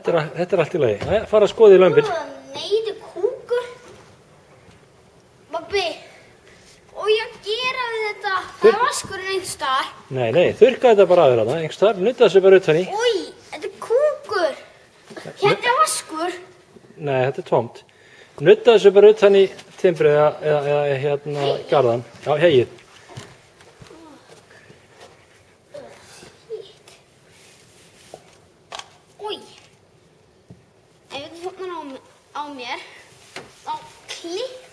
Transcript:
Þetta allt í lagi. Jæja, fara að skoða í lömbin. Nei, þetta kúkur. Babbi, og ég gera við þetta. Það vaskurinn einhvers staðar. Nei, þurrka þetta bara aðeins þarna, einhvers staðar. Nudda þessu bara utan í. Új, þetta kúkur. Hérna vaskur. Nei, þetta tómt. Nudda þessu bara utan í timbrið eða hérna garðan. Já, hegið. Új. Ef þetta svona á mér, þá klipp